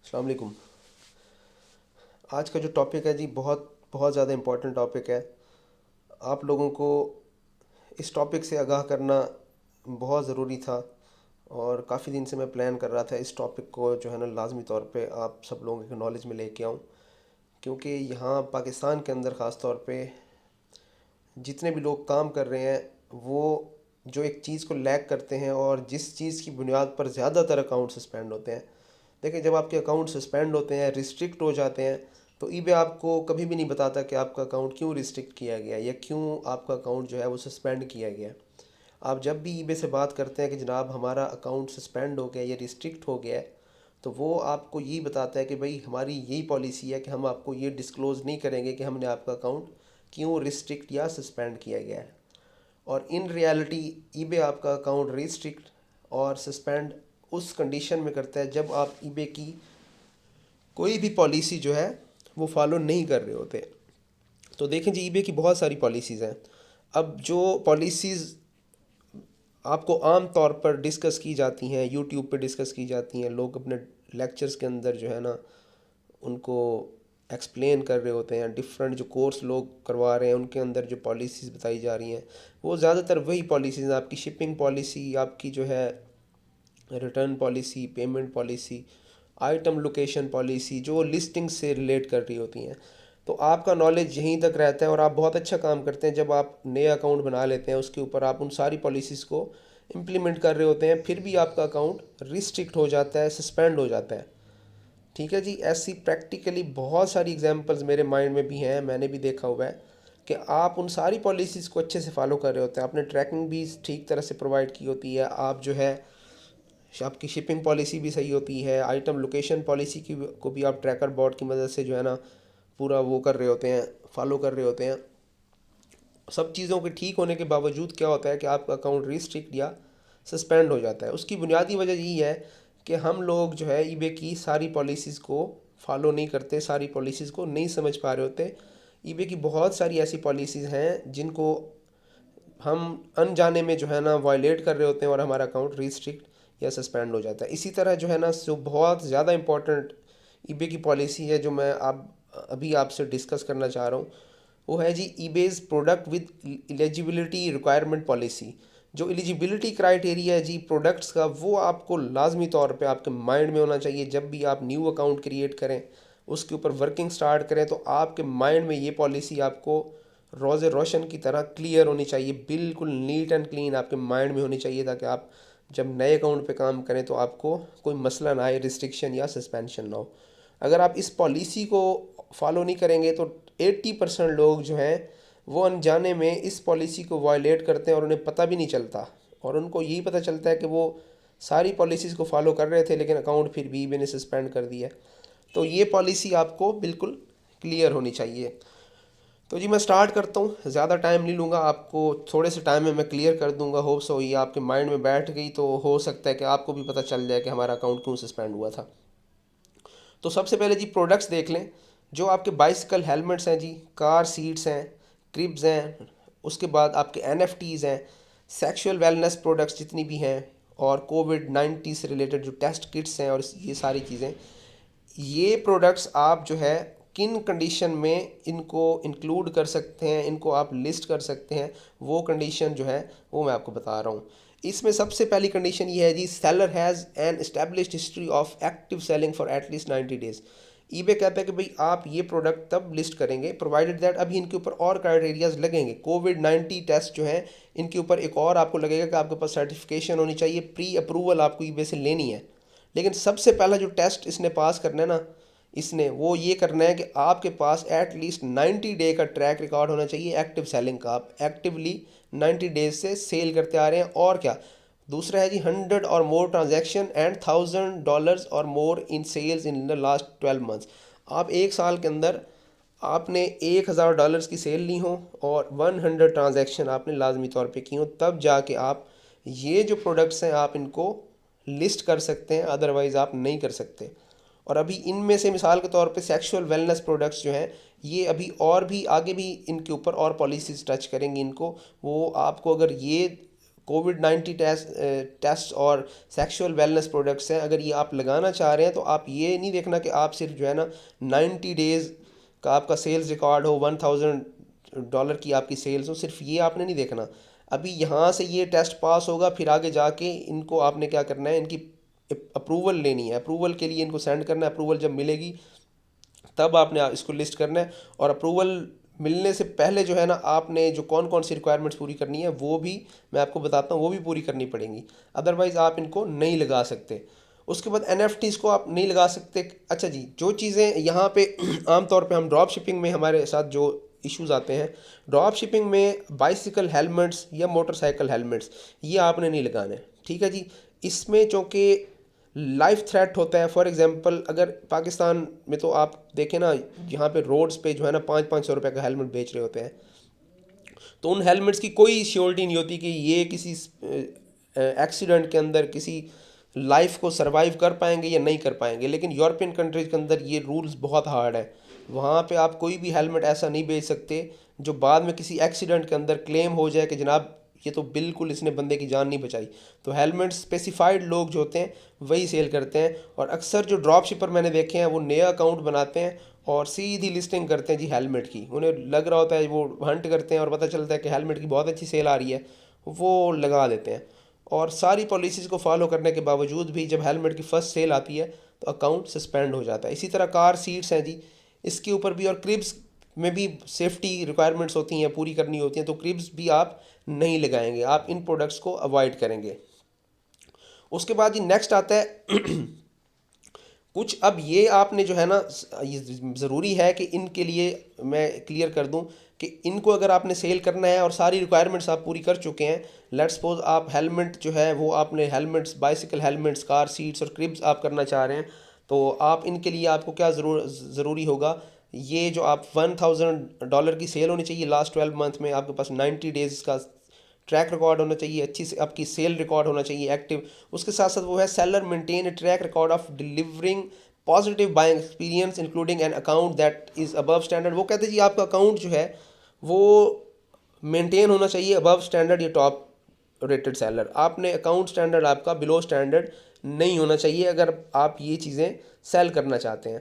अस्सलाम वालेकुम। आज का जो टॉपिक है जी बहुत बहुत ज़्यादा इम्पोर्टेंट टॉपिक है। आप लोगों को इस टॉपिक से आगाह करना बहुत ज़रूरी था और काफ़ी दिन से मैं प्लान कर रहा था इस टॉपिक को जो है ना लाजमी तौर पे आप सब लोगों के नॉलेज में लेके आऊँ। क्योंकि यहाँ पाकिस्तान के अंदर ख़ास तौर पे जितने भी लोग काम कर रहे हैं वो जो एक चीज़ को लैग करते हैं और जिस चीज़ की बुनियाद पर ज़्यादातर अकाउंट सस्पेंड होते हैं। देखिए, जब आपके अकाउंट सस्पेंड होते हैं, रिस्ट्रिक्ट हो जाते हैं, तो ईबे आपको कभी भी नहीं बताता कि आपका अकाउंट क्यों रिस्ट्रिक्ट किया गया या क्यों आपका अकाउंट जो है वो सस्पेंड किया गया। आप जब भी ईबे से बात करते हैं कि जनाब हमारा अकाउंट सस्पेंड हो गया या रिस्ट्रिक्ट हो गया है, तो वो आपको यही बताता है कि भाई हमारी यही पॉलिसी है कि हम आपको ये डिस्क्लोज़ नहीं करेंगे कि हमने आपका अकाउंट क्यों रिस्ट्रिक्ट या सस्पेंड किया गया है। और इन रियलिटी ईबे आपका अकाउंट रिस्ट्रिक्ट और सस्पेंड उस कंडीशन में करता है जब आप ईबे की कोई भी पॉलिसी जो है वो फॉलो नहीं कर रहे होते। तो देखें जी, ईबे की बहुत सारी पॉलिसीज़ हैं। अब जो पॉलिसीज़ आपको आम तौर पर डिस्कस की जाती हैं, यूट्यूब पे डिस्कस की जाती हैं, लोग अपने लेक्चर्स के अंदर जो है ना उनको एक्सप्लेन कर रहे होते हैं, डिफरेंट जो कोर्स लोग करवा रहे हैं उनके अंदर जो पॉलिसीज़ बताई जा रही हैं वो ज़्यादातर वही पॉलिसीज़ हैं। आपकी शिपिंग पॉलिसी, आपकी जो है return policy, payment policy, item location policy, जो लिस्टिंग से रिलेट कर रही होती हैं। तो आपका नॉलेज यहीं तक रहता है और आप बहुत अच्छा काम करते हैं जब आप नए अकाउंट बना लेते हैं, उसके ऊपर आप उन सारी पॉलिसीज़ को इम्प्लीमेंट कर रहे होते हैं, फिर भी आपका अकाउंट रिस्ट्रिक्ट हो जाता है, सस्पेंड हो जाता है। ठीक है जी, ऐसी प्रैक्टिकली बहुत सारी एग्जांपल्स मेरे माइंड में भी हैं, मैंने भी देखा हुआ है कि आप उन सारी पॉलिसीज़ को अच्छे से फॉलो कर रहे होते हैं, आपने ट्रैकिंग भी ठीक तरह से प्रोवाइड की होती है, आप जो है आपकी शिपिंग पॉलिसी भी सही होती है, आइटम लोकेशन पॉलिसी की को भी आप ट्रैकर बॉट की मदद से जो है ना पूरा वो कर रहे होते हैं, फॉलो कर रहे होते हैं। सब चीज़ों के ठीक होने के बावजूद क्या होता है कि आपका अकाउंट रिस्ट्रिक्ट या सस्पेंड हो जाता है। उसकी बुनियादी वजह यही है कि हम लोग जो है ईबे की सारी पॉलिसीज़ को फॉलो नहीं करते, सारी पॉलिसीज़ को नहीं समझ पा रहे होते। ईबे की बहुत सारी ऐसी पॉलिसीज़ हैं जिनको हम अनजाने में जो है ना वायलेट कर रहे होते हैं और हमारा अकाउंट रिस्ट्रिक्ट या सस्पेंड हो जाता है। इसी तरह जो है ना जो बहुत ज़्यादा इम्पोर्टेंट ईबे की पॉलिसी है जो मैं आप अभी आपसे डिस्कस करना चाह रहा हूँ, वो है जी eBay's product with eligibility requirement policy. जो एलिजिबिलिटी क्राइटेरिया है जी प्रोडक्ट्स का, वो आपको लाजमी तौर पे आपके माइंड में होना चाहिए। जब भी आप न्यू अकाउंट क्रिएट करें, उसके ऊपर वर्किंग स्टार्ट करें, तो आपके माइंड में ये पॉलिसी आपको रोज़ रोशन की तरह क्लियर होनी चाहिए, बिल्कुल नीट एंड क्लीन आपके माइंड में होनी चाहिए, ताकि आप जब नए अकाउंट पे काम करें तो आपको कोई मसला ना आए, रिस्ट्रिक्शन या सस्पेंशन ना हो। अगर आप इस पॉलिसी को फॉलो नहीं करेंगे तो 80% लोग जो हैं वो अनजाने में इस पॉलिसी को वायलेट करते हैं और उन्हें पता भी नहीं चलता, और उनको यही पता चलता है कि वो सारी पॉलिसीज़ को फॉलो कर रहे थे लेकिन अकाउंट फिर भी मैंने सस्पेंड कर दिया। तो ये पॉलिसी आपको बिल्कुल क्लियर होनी चाहिए। तो जी मैं स्टार्ट करता हूँ, ज़्यादा टाइम नहीं लूँगा, आपको थोड़े से टाइम में मैं क्लियर कर दूँगा। होप सो ये आपके माइंड में बैठ गई तो हो सकता है कि आपको भी पता चल जाए कि हमारा अकाउंट क्यों सस्पेंड हुआ था। तो सबसे पहले जी प्रोडक्ट्स देख लें। जो आपके बाइसिकल हेलमेट्स हैं जी, कार सीट्स हैं, क्रिब्स हैं, उसके बाद आपके एनएफटीज़ हैं, सेक्सुअल वेलनेस प्रोडक्ट्स जितनी भी हैं, और कोविड-19 से रिलेटेड जो टेस्ट किट्स हैं और ये सारी चीज़ें, ये प्रोडक्ट्स आप जो है किन कंडीशन में इनको इंक्लूड कर सकते हैं, इनको आप लिस्ट कर सकते हैं, वो कंडीशन जो है वो मैं आपको बता रहा हूँ। इसमें सबसे पहली कंडीशन ये है जी, seller has an established history of active selling for at least 90 days. EBay कहता है कि भाई आप ये प्रोडक्ट तब लिस्ट करेंगे प्रोवाइडेड दैट, अभी इनके ऊपर और क्राइटेरियाज लगेंगे। कोविड-19 टेस्ट जो है इनके ऊपर एक और आपको लगेगा कि आपके पास सर्टिफिकेशन होनी चाहिए, प्री अप्रूवल आपको ईबे से लेनी है। लेकिन सबसे पहला जो टेस्ट इसने पास करना है ना, इसने वो ये करना है कि आपके पास एट लीस्ट 90 डे का ट्रैक रिकॉर्ड होना चाहिए एक्टिव सेलिंग का, आप एक्टिवली 90 डेज से सेल करते आ रहे हैं। और क्या दूसरा है जी, 100 और मोर ट्रांजैक्शन एंड $1000 और more in sales in the last 12 months. आप एक साल के अंदर आपने $1000 की सेल ली हो और 100 ट्रांजैक्शन आपने लाजमी तौर पे की हो, तब जाके आप ये जो प्रोडक्ट्स हैं आप इनको लिस्ट कर सकते हैं, अदरवाइज़ आप नहीं कर सकते। और अभी इनमें से मिसाल के तौर पे सेक्सुअल वेलनेस प्रोडक्ट्स जो हैं, ये अभी और भी आगे भी इनके ऊपर और पॉलिसीज़ टच करेंगी इनको। वो आपको अगर ये कोविड-19 टेस्ट और सेक्सुअल वेलनेस प्रोडक्ट्स हैं, अगर ये आप लगाना चाह रहे हैं तो आप ये नहीं देखना कि आप सिर्फ जो है ना 90 डेज़ का आपका सेल्स रिकॉर्ड हो, $1000 की आपकी सेल्स हो, सिर्फ ये आपने नहीं देखना। अभी यहाँ से ये टेस्ट पास होगा, फिर आगे जाके इनको आपने क्या करना है, इनकी अप्रूवल लेनी है। अप्रूवल के लिए इनको सेंड करना है। अप्रूवल जब मिलेगी तब आपने इसको लिस्ट करना है। और अप्रूवल मिलने से पहले जो है ना, आपने जो कौन कौन सी रिक्वायरमेंट्स पूरी करनी है वो भी मैं आपको बताता हूँ, वो भी पूरी करनी पड़ेंगी, अदरवाइज़ आप इनको नहीं लगा सकते। उसके बाद NFTs को आप नहीं लगा सकते। अच्छा जी, जो चीज़ें यहाँ पे आमतौर पे हम ड्रॉप शिपिंग में हमारे साथ जो इश्यूज आते हैं, ड्रॉप शिपिंग में बाइसिकल हेलमेट्स या मोटरसाइकिल हेलमेट्स ये आपने नहीं लगाने, ठीक है जी। इसमें चूँकि लाइफ थ्रेट होता है। फॉर एग्जांपल अगर पाकिस्तान में तो आप देखें ना, यहाँ पे रोड्स पे जो है ना 500-500 रुपये का हेलमेट बेच रहे होते हैं, तो उन हेलमेट्स की कोई श्योरिटी नहीं होती कि ये किसी एक्सीडेंट के अंदर किसी लाइफ को सरवाइव कर पाएंगे या नहीं कर पाएंगे। लेकिन यूरोपियन कंट्रीज़ के अंदर ये रूल्स बहुत हार्ड है। वहाँ पे आप कोई भी हेलमेट ऐसा नहीं बेच सकते जो बाद में किसी एक्सीडेंट के अंदर क्लेम हो जाए कि जनाब ये तो बिल्कुल इसने बंदे की जान नहीं बचाई। तो हेलमेट स्पेसिफाइड लोग जो होते हैं वही सेल करते हैं। और अक्सर जो ड्रॉप शिपर मैंने देखे हैं वो नया अकाउंट बनाते हैं और सीधी लिस्टिंग करते हैं जी हेलमेट की। उन्हें लग रहा होता है, वो हंट करते हैं और पता चलता है कि हेलमेट की बहुत अच्छी सेल आ रही है, वो लगा देते हैं। और सारी पॉलिसीज़ को फॉलो करने के बावजूद भी जब हेलमेट की फ़र्स्ट सेल आती है तो अकाउंट सस्पेंड हो जाता है। इसी तरह कार सीट्स हैं जी, इसके ऊपर भी, और क्रिब्स में भी सेफ्टी रिक्वायरमेंट्स होती हैं, पूरी करनी होती हैं, तो क्रिब्स भी आप नहीं लगाएंगे, आप इन प्रोडक्ट्स को अवॉइड करेंगे। उसके बाद जी नेक्स्ट आता है कुछ, अब ये आपने जो है ना, ये ज़रूरी है कि इनके लिए मैं क्लियर कर दूं कि इनको अगर आपने सेल करना है और सारी रिक्वायरमेंट्स आप पूरी कर चुके हैं, लेट्स सपोज आप हेलमेट जो है वो आपने helmets, bicycle helmets, car seats और क्रिब्स आप करना चाह रहे हैं, तो आप इनके लिए आपको क्या ज़रूरी होगा, ये जो आप $1000 की सेल होनी चाहिए लास्ट 12 मंथ में, आपके पास 90 डेज़ का ट्रैक रिकॉर्ड होना चाहिए, अच्छी से आपकी सेल रिकॉर्ड होना चाहिए एक्टिव। उसके साथ साथ वो है seller maintain A track record of delivering positive buying experience including an account that is above standard. वो कहते हैं जी आपका अकाउंट जो है वो मेंटेन होना चाहिए अबव स्टैंडर्ड या टॉप रेटेड सेलर। आपने अकाउंट स्टैंडर्ड आपका बिलो स्टैंडर्ड नहीं होना चाहिए अगर आप ये चीज़ें सेल करना चाहते हैं।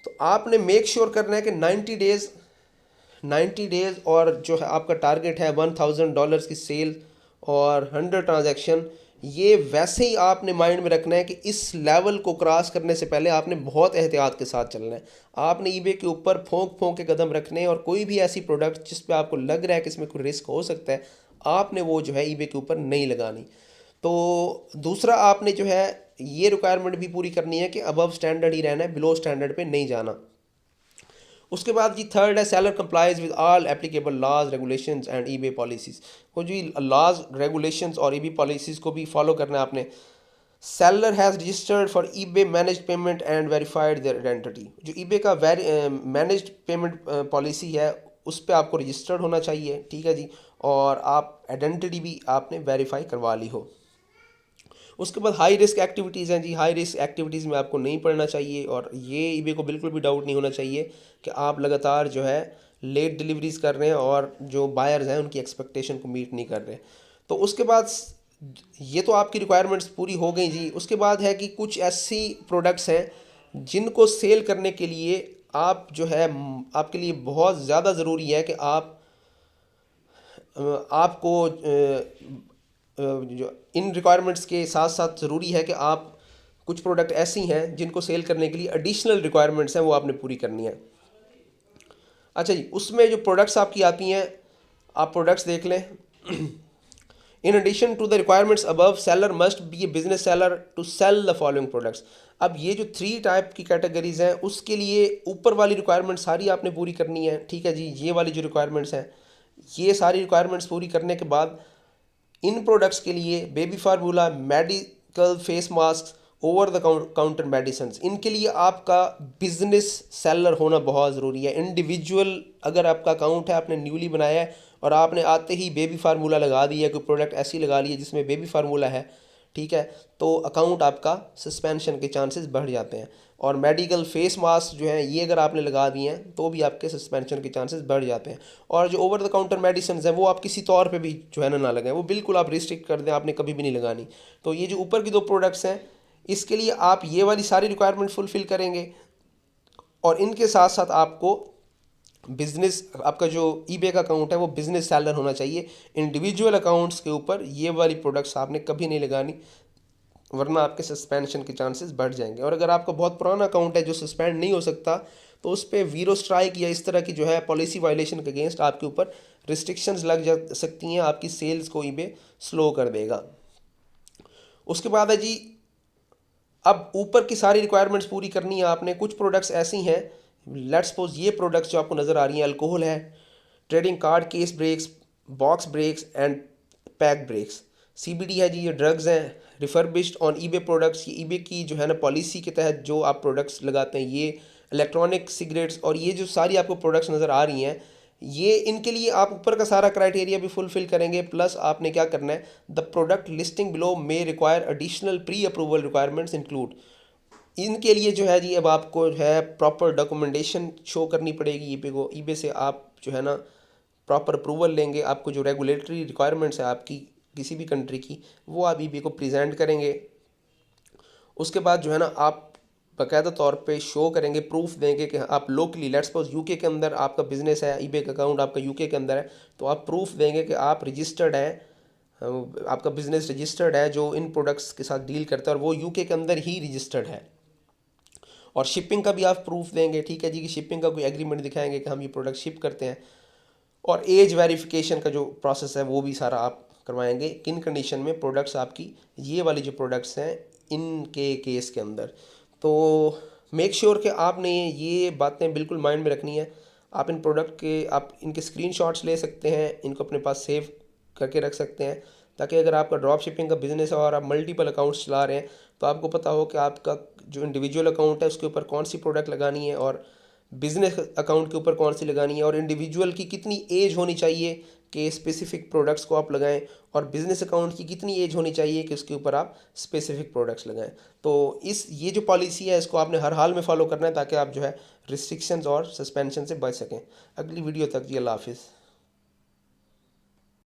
तो आपने मेक श्योर करना है कि 90 डेज़ और जो है आपका टारगेट है $1000 की सेल और 100 ट्रांजैक्शन, ये वैसे ही आपने माइंड में रखना है कि इस लेवल को क्रॉस करने से पहले आपने बहुत एहतियात के साथ चलना है। आपने ईबे के ऊपर फोंक के कदम रखने हैं और कोई भी ऐसी प्रोडक्ट जिस पे आपको लग रहा है कि इसमें कोई रिस्क हो सकता है, आपने वो जो है ईबे के ऊपर नहीं लगानी। तो दूसरा आपने जो है ये रिक्वायरमेंट भी पूरी करनी है कि अबव स्टैंडर्ड ही रहना है, बिलो स्टैंडर्ड पे नहीं जाना। उसके बाद जी थर्ड है seller complies with all applicable laws regulations and eBay policies. वो जी लॉज रेगुलेशंस और ईबे पॉलिसीज़ को भी फॉलो करना है आपने। Seller has registered for eBay managed payment and verified their identity. जो ईबे का मैनेज्ड पेमेंट पॉलिसी है उस पर आपको रजिस्टर्ड होना चाहिए, ठीक है जी, और आप आइडेंटिटी भी आपने वेरीफाई करवा ली हो। उसके बाद हाई रिस्क एक्टिविटीज़ हैं जी, हाई रिस्क एक्टिविटीज़ में आपको नहीं पढ़ना चाहिए और ये ईबे को बिल्कुल भी डाउट नहीं होना चाहिए कि आप लगातार जो है लेट डिलीवरीज कर रहे हैं और जो बायर्स हैं उनकी एक्सपेक्टेशन को मीट नहीं कर रहे। तो उसके बाद ये तो आपकी रिक्वायरमेंट्स पूरी हो गई जी। उसके बाद है कि कुछ ऐसी प्रोडक्ट्स हैं जिनको सेल करने के लिए आप जो है, आपके लिए बहुत ज़्यादा ज़रूरी है कि आपको जो इन रिक्वायरमेंट्स के साथ साथ ज़रूरी है कि आप कुछ प्रोडक्ट ऐसी हैं जिनको सेल करने के लिए एडिशनल रिक्वायरमेंट्स हैं वो आपने पूरी करनी है। अच्छा जी, उसमें जो प्रोडक्ट्स आपकी आती हैं, आप प्रोडक्ट्स देख लें। In addition to the requirements above, seller must be a business seller to sell the following products. अब ये जो 3 टाइप की कैटेगरीज हैं उसके लिए ऊपर वाली रिक्वायरमेंट सारी आपने पूरी करनी है, ठीक है जी। ये वाली जो रिक्वायरमेंट्स हैं, ये सारी रिक्वायरमेंट्स पूरी करने के बाद इन प्रोडक्ट्स के लिए baby formula, medical face mask, over the counter medicine, इनके लिए आपका बिजनेस सेलर होना बहुत ज़रूरी है। इंडिविजुअल अगर आपका अकाउंट है, आपने न्यूली बनाया है और आपने आते ही बेबी फार्मूला लगा दिया, कोई प्रोडक्ट ऐसी लगा ली है जिसमें बेबी फार्मूला है, ठीक है, तो अकाउंट आपका सस्पेंशन के चांसेस बढ़ जाते हैं। और मेडिकल फेस मास्क जो है ये अगर आपने लगा दिए हैं तो भी आपके सस्पेंशन के चांसेस बढ़ जाते हैं। और जो ओवर द काउंटर मेडिसिन है वो आप किसी तौर पे भी जो है ना लगाएं, वो बिल्कुल आप रिस्ट्रिक्ट कर दें, आपने कभी भी नहीं लगानी। तो ये जो ऊपर की दो प्रोडक्ट्स हैं इसके लिए आप ये वाली सारी रिक्वायरमेंट फुलफिल करेंगे, और इनके साथ साथ आपको बिजनेस, आपका जो ईबे का अकाउंट है वो बिजनेस सेलर होना चाहिए। इंडिविजुअल अकाउंट्स के ऊपर ये वाली प्रोडक्ट्स आपने कभी नहीं लगानी, वरना आपके सस्पेंशन के चांसेस बढ़ जाएंगे। और अगर आपका बहुत पुराना अकाउंट है जो सस्पेंड नहीं हो सकता, तो उस पर वीरो स्ट्राइक या इस तरह की जो है पॉलिसी वायलेशन के अगेंस्ट आपके ऊपर रिस्ट्रिक्शंस लग जा सकती हैं, आपकी सेल्स को ईबे स्लो कर देगा। उसके बाद है जी, अब ऊपर की सारी रिक्वायरमेंट्स पूरी करनी है आपने। कुछ प्रोडक्ट्स ऐसी हैं, लेट्स सपोज ये प्रोडक्ट्स जो आपको नज़र आ रही हैं, अल्कोहल है, trading card case breaks, box breaks and pack breaks. CBD है जी, ये ड्रग्स हैं। रिफर्बिश्ड ऑन ईबे प्रोडक्ट्स, ये ईबे की जो है ना पॉलिसी के तहत जो आप प्रोडक्ट्स लगाते हैं, ये इलेक्ट्रॉनिक सिगरेट्स, और ये जो सारी आपको प्रोडक्ट्स नज़र आ रही हैं, ये इनके लिए आप ऊपर का सारा क्राइटेरिया भी फुलफिल करेंगे। प्लस आपने क्या करना है, the product listing below may require additional pre approval requirements include. इनके लिए जो है जी अब आपको जो है प्रॉपर डॉक्यूमेंटेशन शो करनी पड़ेगी ईबे को। ईबे से आप जो है ना प्रॉपर अप्रूवल लेंगे, आपको जो रेगुलेटरी रिक्वायरमेंट्स है आपकी किसी भी कंट्री की, वो आप ईबे को प्रेजेंट करेंगे। उसके बाद जो है ना आप बाकायदा तौर पे शो करेंगे, प्रूफ देंगे कि आप लोकली, लेट्स सपोज यूके के अंदर आपका बिजनेस है, ईबे का अकाउंट आपका यूके के अंदर है, तो आप प्रूफ देंगे कि आप रजिस्टर्ड हैं, आपका बिजनेस रजिस्टर्ड है जो इन प्रोडक्ट्स के साथ डील करता है, और वो यूके के अंदर ही रजिस्टर्ड है। और शिपिंग का भी आप प्रूफ देंगे, ठीक है जी, कि शिपिंग का कोई एग्रीमेंट दिखाएंगे कि हम ये प्रोडक्ट शिप करते हैं। और एज वेरिफिकेशन का जो प्रोसेस है वो भी सारा आप करवाएंगे, किन कंडीशन में प्रोडक्ट्स आपकी, ये वाली जो प्रोडक्ट्स हैं इनके केस के अंदर। तो मेक श्योर कि आपने ये बातें बिल्कुल माइंड में रखनी है। आप इन प्रोडक्ट के, आप इनके स्क्रीनशॉट्स ले सकते हैं, इनको अपने पास सेव करके रख सकते हैं, ताकि अगर आपका ड्रॉप शिपिंग का बिजनेस है और आप मल्टीपल अकाउंट्स चला रहे हैं, तो आपको पता हो कि आपका जो इंडिविजुअल अकाउंट है उसके ऊपर कौन सी प्रोडक्ट लगानी है, और बिजनेस अकाउंट के ऊपर कौन सी लगानी है, और इंडिविजुअल की कितनी एज होनी चाहिए कि स्पेसिफिक प्रोडक्ट्स को आप लगाएं, और बिजनेस अकाउंट की कितनी एज होनी चाहिए कि उसके ऊपर आप स्पेसिफिक प्रोडक्ट्स लगाएं। तो ये जो पॉलिसी है इसको आपने हर हाल में फॉलो करना है, ताकि आप जो है रिस्ट्रिक्शंस और सस्पेंशन से बच सकें। अगली वीडियो तक जी, अल्लाह हाफिज़।